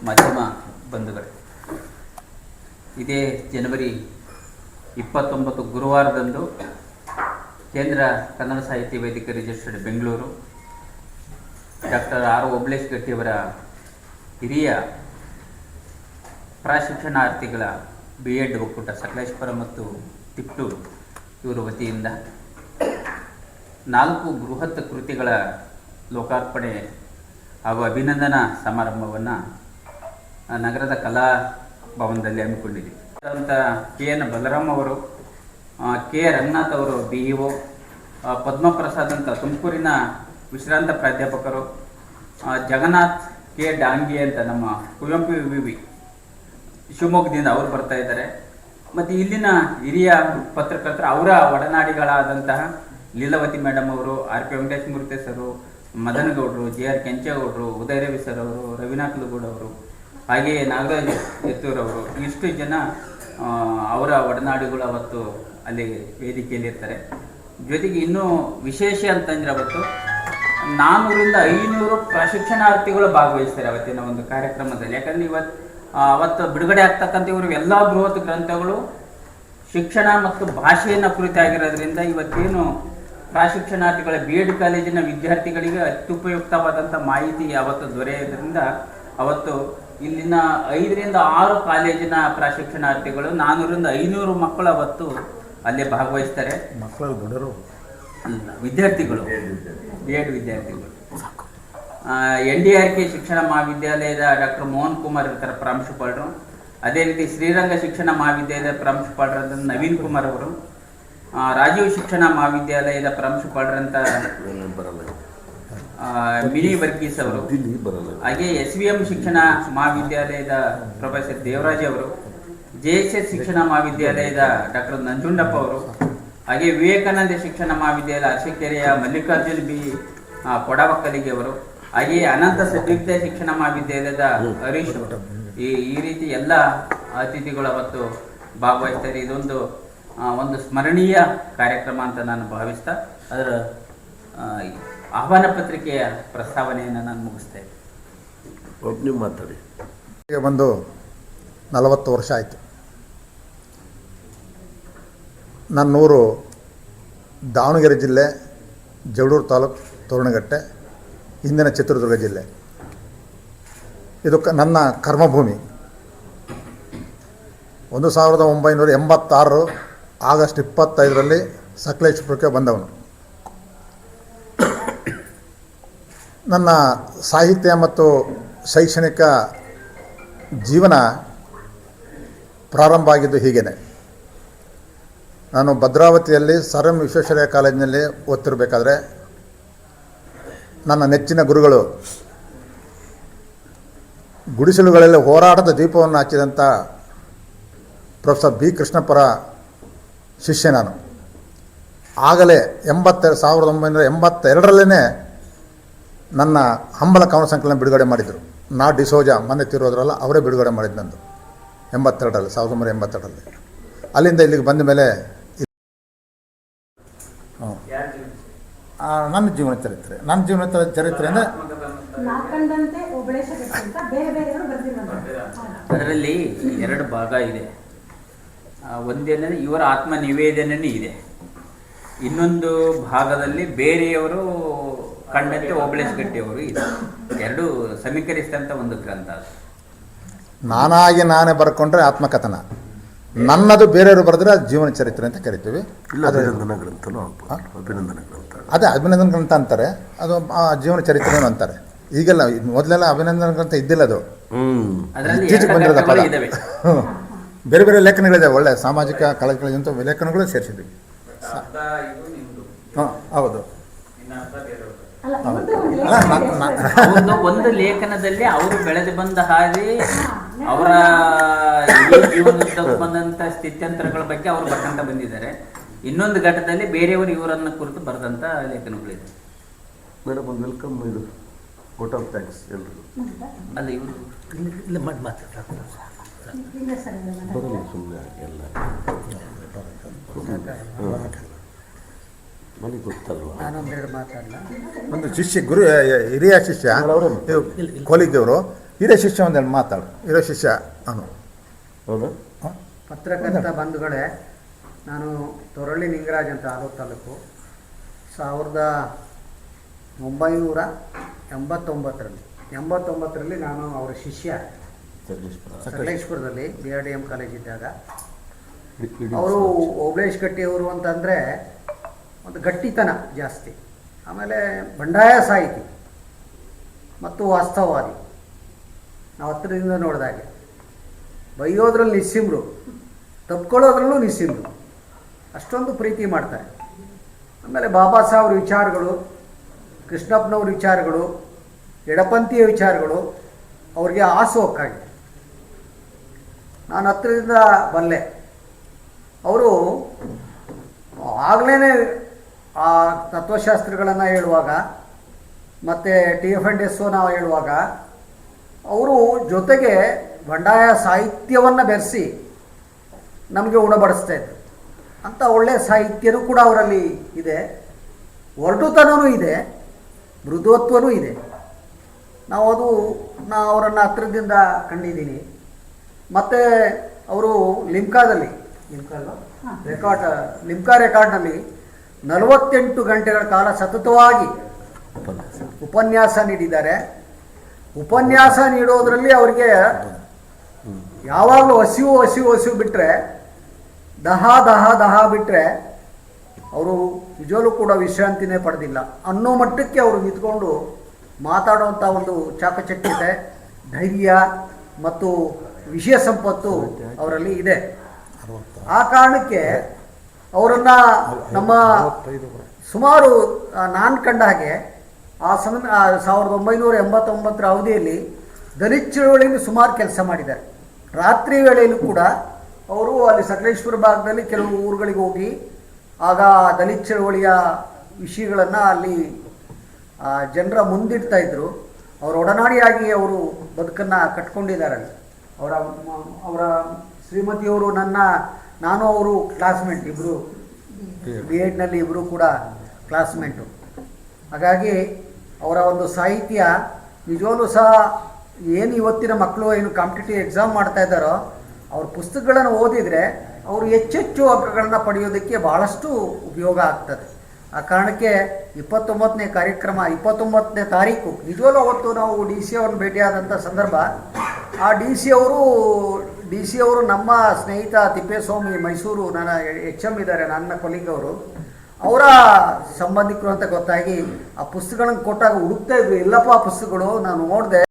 ಮಾಧ್ಯಮ ಬಂಧುಗಳೇ, ಇದೇ ಜನವರಿ 29 ಗುರುವಾರದಂದು ಕೇಂದ್ರ ಕನ್ನಡ ಸಾಹಿತ್ಯ ವೇದಿಕೆ registered Bengaluru doctor R Obalesh ಗಟ್ಟಿಯವರ ಹಿರಿಯ ಪ್ರಶಿಕ್ಷಣಾರ್ಥಿಗಳ BEd ಒಕ್ಕೂಟ ಸಕಲೇಶ್ಪುರ ಮತ್ತು ತಿಪ್ಟೂರು ಇವರ ವತಿಯಿಂದ 4 ಬೃಹತ್ ಕೃತಿಗಳ ಲೋಕಾರ್ಪಣೆ ಹಾಗೂ ಅಭಿನಂದನಾ ಸಮಾರಂಭವನ್ನು ನಗರದ ಕಲಾ ಭವನದಲ್ಲಿ ಹಮ್ಮಿಕೊಂಡಿದೆ. ಅಂತ KN ಬಲರಾಮ್ ಅವರು, K ರಂಗನಾಥ್ ಅವರು BEO, ಪದ್ಮಪ್ರಸಾದ್ ಅಂತ ತುಮಕೂರಿನ ವಿಶ್ರಾಂತ ಪ್ರಾಧ್ಯಾಪಕರು, ಜಗನ್ನಾಥ್ K ಡಾಂಗಿ ಅಂತ ನಮ್ಮ ಕುವೆಂಪು ವಿವಿ ಶಿವಮೊಗ್ಗದಿಂದ ಅವರು ಬರ್ತಾ ಇದ್ದಾರೆ. ಮತ್ತು ಇಲ್ಲಿನ ಹಿರಿಯ ಪತ್ರಕರ್ತರು ಅವರ ಒಡನಾಡಿಗಳಾದಂತಹ ಲೀಲಾವತಿ ಮೇಡಮ್ ಅವರು, RP ವೆಂಕಟೇಶ್ ಮೂರ್ತಿ ಸರು, ಮದನಗೌಡರು, JR ಕೆಂಚೇಗೌಡರು, ಉದಯ ರವಿ ಸರ್ ಅವರು, ರವಿನಾಥ್ಲಗೌಡ ಅವರು, ಹಾಗೆಯೇ ನಾಗರಾಜ್ ಎತ್ತೂರವರು, ಇಷ್ಟು ಜನ ಅವರ ಒಡನಾಡಿಗಳು ಅವತ್ತು ಅಲ್ಲಿ ವೇದಿಕೆಯಲ್ಲಿ ಇರ್ತಾರೆ. ಜೊತೆಗೆ ಇನ್ನೂ ವಿಶೇಷ ಅಂತಂದರೆ ಅವತ್ತು 400ರಿಂದ 500 ಪ್ರಶಿಕ್ಷಣಾರ್ಥಿಗಳು ಭಾಗವಹಿಸ್ತಾರೆ ಅವತ್ತಿನ ಒಂದು ಕಾರ್ಯಕ್ರಮದಲ್ಲಿ. ಯಾಕಂದರೆ ಅವತ್ತು ಬಿಡುಗಡೆ ಆಗ್ತಕ್ಕಂಥ ಇವರು ಎಲ್ಲ ಬೃಹತ್ ಗ್ರಂಥಗಳು ಶಿಕ್ಷಣ ಮತ್ತು ಭಾಷೆಯನ್ನು ಕುರಿತಾಗಿರೋದ್ರಿಂದ ಇವತ್ತೇನು ಪ್ರಶಿಕ್ಷಣಾರ್ಥಿಗಳ BEd ಕಾಲೇಜಿನ ವಿದ್ಯಾರ್ಥಿಗಳಿಗೆ ಅತ್ಯುಪಯುಕ್ತವಾದಂಥ ಮಾಹಿತಿ ಅವತ್ತು ದೊರೆಯೋದ್ರಿಂದ ಅವತ್ತು ಇಲ್ಲಿನ 5ರಿಂದ 6 ಕಾಲೇಜಿನ ಪ್ರಶಿಕ್ಷಣಾರ್ಥಿಗಳು 400ರಿಂದ 500 ಮಕ್ಕಳು ಅವತ್ತು ಅಲ್ಲೇ ಭಾಗವಹಿಸ್ತಾರೆ. ಮಕ್ಕಳು ದೊಡ್ಡರು ವಿದ್ಯಾರ್ಥಿಗಳು, BEd ವಿದ್ಯಾರ್ಥಿಗಳು. NDRK ಶಿಕ್ಷಣ ಮಹಾವಿದ್ಯಾಲಯದ ಡಾಕ್ಟರ್ ಮೋಹನ್ ಕುಮಾರ್ ಇರ್ತಾರೆ ಪ್ರಾಂಶುಪಾಲರು. ಅದೇ ರೀತಿ ಶ್ರೀರಂಗ ಶಿಕ್ಷಣ ಮಹಾವಿದ್ಯಾಲಯದ ಪ್ರಾಂಶುಪಾಲರಾದ ನವೀನ್ ಕುಮಾರ್ ಅವರು, ರಾಜೀವ್ ಶಿಕ್ಷಣ ಮಹಾವಿದ್ಯಾಲಯದ ಪ್ರಾಂಶುಪಾಲರಂತ ಮಿನಿ ವರ್ಗೀಸ್ ಅವರು, ಹಾಗೆ SVM ಶಿಕ್ಷಣ ಮಹಾವಿದ್ಯಾಲಯದ ಪ್ರೊಫೆಸರ್ ದೇವರಾಜ್ ಅವರು, JSS ಶಿಕ್ಷಣ ಮಹಾವಿದ್ಯಾಲಯದ ಡಾಕ್ಟರ್ ನಂಜುಂಡಪ್ಪ ಅವರು, ಹಾಗೆ ವಿವೇಕಾನಂದ ಶಿಕ್ಷಣ ಮಹಾವಿದ್ಯಾಲಯ ಅರಸೀಕೆರೆಯ ಮಲ್ಲಿಕಾರ್ಜುನ್ B ಕೊಡವಕ್ಕಲಿಗೆ ಅವರು, ಹಾಗೆಯೇ ಅನಂತ ಸದ್ವಿದ್ಯಾ ಶಿಕ್ಷಣ ಮಹಾವಿದ್ಯಾಲಯದ ಹರೀಶ್ ಅವರು. ಈ ರೀತಿ ಎಲ್ಲ ಅತಿಥಿಗಳು ಅವತ್ತು ಭಾಗವಹಿಸ್ತಾರೆ. ಇದೊಂದು ಒಂದು ಸ್ಮರಣೀಯ ಕಾರ್ಯಕ್ರಮ ಅಂತ ನಾನು ಭಾವಿಸ್ತಾ ಅದರ ಆಹ್ವಾನ ಪತ್ರಿಕೆಯ ಪ್ರಸ್ತಾವನೆಯನ್ನು ನಾನು ಮುಗಿಸ್ತೇನೆ. ನೀವು ಮಾತಾಡಿ. ಒಂದು 40 ವರ್ಷ ಆಯಿತು. ನನ್ನೂರು ದಾವಣಗೆರೆ ಜಿಲ್ಲೆ, ಜಗಳೂರು ತಾಲೂಕು, ತೋರಣಗಟ್ಟೆ, ಇಂದಿನ ಚಿತ್ರದುರ್ಗ ಜಿಲ್ಲೆ. ಇದು ನನ್ನ ಕರ್ಮಭೂಮಿ. 1986 ಆಗಸ್ಟ್ 25ರಲ್ಲಿ ಸಕಲೇಶಪುರಕ್ಕೆ ಬಂದವನು. ನನ್ನ ಸಾಹಿತ್ಯ ಮತ್ತು ಶೈಕ್ಷಣಿಕ ಜೀವನ ಪ್ರಾರಂಭ ಆಗಿದ್ದು ಹೀಗೇನೆ. ನಾನು ಭದ್ರಾವತಿಯಲ್ಲಿ ಸರ್ ಎಂ ವಿಶ್ವೇಶ್ವರಯ್ಯ ಕಾಲೇಜಿನಲ್ಲಿ ಓದ್ತಿರಬೇಕಾದ್ರೆ ನನ್ನ ನೆಚ್ಚಿನ ಗುರುಗಳು, ಗುಡಿಸಲುಗಳಲ್ಲಿ ಹೋರಾಟದ ದೀಪವನ್ನು ಹಚ್ಚಿದಂಥ ಪ್ರೊಫೆಸರ್ B ಕೃಷ್ಣಪ್ಪರ ಶಿಷ್ಯ ನಾನು. ಆಗಲೇ 1982ರಲ್ಲೇ ನನ್ನ ಹಂಬಲ ಕವನ ಸಂಕಲನ ಬಿಡುಗಡೆ ಮಾಡಿದರು. ನಾ ಡಿಸೋಜ ಮೊನ್ನೆ ತಿರೋದ್ರಲ್ಲ, ಅವರೇ ಬಿಡುಗಡೆ ಮಾಡಿದ್ದು ನಂದು 1982ರಲ್ಲಿ. ಅಲ್ಲಿಂದ ಇಲ್ಲಿಗೆ ಬಂದ ಮೇಲೆ ನನ್ನ ಜೀವನ ಚರಿತ್ರೆ ಅಂದರೆ ಅದರಲ್ಲಿ 2 ಭಾಗ ಇದೆ. ಒಂದೇನೆಂದರೆ ಇವರ ಆತ್ಮ ನಿವೇದನೆ ಇದೆ. ಇನ್ನೊಂದು ಭಾಗದಲ್ಲಿ ಬೇರೆಯವರು ಕಂಡಂತೆ ಓಬಳೇಶ್ ಗಟ್ಟಿಯವರು ಇದೆ. 2 ಸಮೀಕರಿಸಿದಂಥ ಒಂದು ಗ್ರಂಥ ಅದು. ನಾನಾಗಿ ನಾನೇ ಬರ್ಕೊಂಡ್ರೆ ಆತ್ಮಕಥನ, ನನ್ನದು ಬೇರೆಯವರು ಬರೆದ್ರೆ ಅದು ಜೀವನ ಚರಿತ್ರೆ ಅಂತ ಕರಿತೀವಿ. ಅಭಿನಂದನಾ ಗ್ರಂಥನೂ ಅಭಿನಂದನಾ ಗ್ರಂಥ, ಅದೇ ಅಭಿನಂದನ ಗ್ರಂಥ ಅಂತಾರೆ, ಅದು ಜೀವನ ಚರಿತ್ರೆನೂ ಅಂತಾರೆ. ಈಗೆಲ್ಲ ಮೊದಲೆಲ್ಲ ಅಭಿನಂದನ ಗ್ರಂಥ ಇದ್ದಿಲ್ಲ, ಅದು ಇತ್ತೀಚೆಗೆ ಬಂದಿರೋದ ಪದ. ಬೇರೆ ಬೇರೆ ಲೇಖನಗಳಿದೆ, ಒಳ್ಳೆ ಸಾಮಾಜಿಕ ಕಳಕಳಿದಂಥ ಲೇಖನಗಳು ಸೇರಿಸಿದ್ವಿ. ಹಾಂ ಹೌದು. ಒಂದು ಲೇಖನದಲ್ಲಿ ಅವರು ಬೆಳೆದು ಬಂದ ಹಾಗೆ ಅವರ ಜೀವನದಲ್ಲಿ ಬಂದಂತ ಸ್ಥಿತ್ಯಂತರಗಳ ಬಗ್ಗೆ ಅವರು ಬರ್ಕಂತ ಬಂದಿದ್ದಾರೆ. ಇನ್ನೊಂದು ಘಟ್ಟದಲ್ಲಿ ಬೇರೆಯವರು ಇವರನ್ನು ಕುರಿತು ಬರೆದಂತ ಲೇಖನಗಳಿದೆ. ಮೇಡಮ್ ಒಂದು ವೆಲ್ಕಮ್, ಇದು ವೋಟ್ ಆಫ್ ಥ್ಯಾಂಕ್ಸ್ ಎಲ್ರಿಗೂ. ಅಲ್ಲ ಇವರು ಇಲ್ಲ ಮಾಡಿ ಬರಲ್ಲ ಸುಮ್ಮನೆ ಎಲ್ಲ ನನಗೆ ಗೊತ್ತಲ್ವಾ. ಒಂದು ಶಿಷ್ಯ, ಗುರು ಹಿರಿಯ ಶಿಷ್ಯ ಕೋಲಿಗೆಯವರು ಹಿರಿಯ ಶಿಷ್ಯ ಒಂದೆರಡು ಮಾತಾಡು. ಹಿರಿಯ ಶಿಷ್ಯ ಅವನು. ಹೌದಾ? ಪತ್ರಕರ್ತ ಬಂಧುಗಳೇ, ನಾನು ತೊರಳ್ಳಿ ನಿಂಗರಾಜ್ ಅಂತ ಆಲೂರು ತಾಲೂಕು. 1989ರಲ್ಲಿ ನಾನು ಅವರ ಶಿಷ್ಯ. ಸಕಲೇಶ್ಪುರದಲ್ಲಿ BRDM ಕಾಲೇಜ್ ಇದ್ದಾಗ ಅವರು ಓಬಳೇಶ್ ಗಟ್ಟಿಯವರು ಅಂತಂದರೆ ಒಂದು ಗಟ್ಟಿತನ ಜಾಸ್ತಿ, ಆಮೇಲೆ ಬಂಡಾಯ ಸಾಹಿತಿ ಮತ್ತು ವಾಸ್ತವವಾದಿ. ನಾವು ಹತ್ತಿರದಿಂದ ನೋಡಿದಾಗೆ ಬೈಯೋದ್ರಲ್ಲಿ ನಿಸ್ಸಿಮ್ರು, ತಪ್ಕೊಳ್ಳೋದ್ರಲ್ಲೂ ನಿಸ್ಸಿಮ್ರು, ಅಷ್ಟೊಂದು ಪ್ರೀತಿ ಮಾಡ್ತಾರೆ. ಆಮೇಲೆ ಬಾಬಾ ಸಾಹೇಬ್ರ ವಿಚಾರಗಳು, ಕೃಷ್ಣಪ್ಪನವ್ರ ವಿಚಾರಗಳು, ಎಡಪಂಥೀಯ ವಿಚಾರಗಳು ಅವ್ರಿಗೆ ಆಸೋಕ್ಕಾಗಿದೆ. ನಾನು ಹತ್ತಿರದಿಂದ ಬಲ್ಲೆ. ಅವರು ಆಗಲೇ ಆ ತತ್ವಶಾಸ್ತ್ರಗಳನ್ನು ಹೇಳುವಾಗ ಮತ್ತು TF&SO ನಾವು ಹೇಳುವಾಗ ಅವರು ಜೊತೆಗೆ ಬಂಡಾಯ ಸಾಹಿತ್ಯವನ್ನು ಬೆರೆಸಿ ನಮಗೆ ಉಣಬಡಿಸ್ತಾ ಇದ್ರು. ಅಂಥ ಒಳ್ಳೆಯ ಸಾಹಿತ್ಯನೂ ಕೂಡ ಅವರಲ್ಲಿ ಇದೆ, ಒರಟುತನವೂ ಇದೆ, ಮೃದುತ್ವನೂ ಇದೆ. ನಾವು ಅವರನ್ನು ಹತ್ತಿರದಿಂದ ಕಂಡಿದ್ದೀನಿ. ಮತ್ತು ಅವರು ಲಿಮ್ಕಾ ರೆಕಾರ್ಡ್ನಲ್ಲಿ 48 ಗಂಟೆಗಳ ಕಾಲ ಸತತವಾಗಿ ಉಪನ್ಯಾಸ ನೀಡಿದ್ದಾರೆ. ಉಪನ್ಯಾಸ ನೀಡೋದರಲ್ಲಿ ಅವರಿಗೆ ಯಾವಾಗಲೂ ಹಸಿವು ಬಿಟ್ಟರೆ, ದಹ ಬಿಟ್ಟರೆ ಅವರು ನಿಜವೂ ಕೂಡ ವಿಶ್ರಾಂತಿನೇ ಪಡೆದಿಲ್ಲ ಅನ್ನೋ ಮಟ್ಟಕ್ಕೆ ಅವರು ನಿಂತ್ಕೊಂಡು ಮಾತಾಡುವಂಥ ಒಂದು ಚಾಕಚಕ್ಯತೆ, ಧೈರ್ಯ ಮತ್ತು ವಿಷಯ ಸಂಪತ್ತು ಅವರಲ್ಲಿ ಇದೆ. ಆ ಕಾರಣಕ್ಕೆ ಅವರನ್ನು ನಮ್ಮ ಸುಮಾರು ನಾನು ಕಂಡ ಹಾಗೆ 1989ರ ಅವಧಿಯಲ್ಲಿ ದಲಿತ ಚಳವಳಿಯಲ್ಲಿ ಸುಮಾರು ಕೆಲಸ ಮಾಡಿದ್ದಾರೆ. ರಾತ್ರಿ ವೇಳೆಯಲ್ಲೂ ಕೂಡ ಅವರು ಅಲ್ಲಿ ಸಕಲೇಶ್ಪುರ ಭಾಗದಲ್ಲಿ ಕೆಲವು ಊರುಗಳಿಗೆ ಹೋಗಿ ಆಗ ದಲಿತ ಚಳವಳಿಯ ವಿಷಯಗಳನ್ನು ಅಲ್ಲಿ ಜನರ ಮುಂದಿಡ್ತಾ ಇದ್ದರು. ಅವರ ಒಡನಾಡಿಯಾಗಿ ಅವರು ಬದುಕನ್ನು ಕಟ್ಕೊಂಡಿದ್ದಾರೆ. ಅವರ ಶ್ರೀಮತಿಯವರು ನಾನು ಅವರು ಕ್ಲಾಸ್ಮೇಟ್, ಇಬ್ಬರು B.Edನಲ್ಲಿ ಇಬ್ಬರು ಕೂಡ ಕ್ಲಾಸ್ಮೇಟು. ಹಾಗಾಗಿ ಅವರ ಒಂದು ಸಾಹಿತ್ಯ ನಿಜವೂ ಸಹ ಏನು ಇವತ್ತಿನ ಮಕ್ಕಳು ಏನು ಕಾಂಪಿಟೇಟಿವ್ ಎಕ್ಸಾಮ್ ಮಾಡ್ತಾ ಇದ್ದಾರೋ ಅವ್ರ ಪುಸ್ತಕಗಳನ್ನು ಓದಿದರೆ ಅವರು ಹೆಚ್ಚೆಚ್ಚು ಅಂಕಗಳನ್ನು ಪಡೆಯೋದಕ್ಕೆ ಭಾಳಷ್ಟು ಉಪಯೋಗ ಆಗ್ತದೆ. ಆ ಕಾರಣಕ್ಕೆ 29ನೇ ತಾರೀಕು ನಿಜವೂ ಅವತ್ತು ನಾವು DC ಅವ್ರನ್ನ ಭೇಟಿಯಾದಂಥ ಸಂದರ್ಭ. ಆ DC ಅವರು ನಮ್ಮ ಸ್ನೇಹಿತ ತಿಪ್ಪೇಸ್ವಾಮಿ ಮೈಸೂರು, ನನ್ನ HM ಇದ್ದಾರೆ, ನನ್ನ ಕೊಲೀಗ್ ಅವರು, ಅವರ ಸಂಬಂಧಿಕರು ಅಂತ ಗೊತ್ತಾಗಿ ಆ ಪುಸ್ತಕಗಳನ್ನು ಕೊಟ್ಟಾಗ ಹುಡುಕ್ತಾ ಇದ್ರು. ಎಲ್ಲಪ್ಪ ಆ ಪುಸ್ತಕಗಳು, ನಾನು ನೋಡಿದೆ.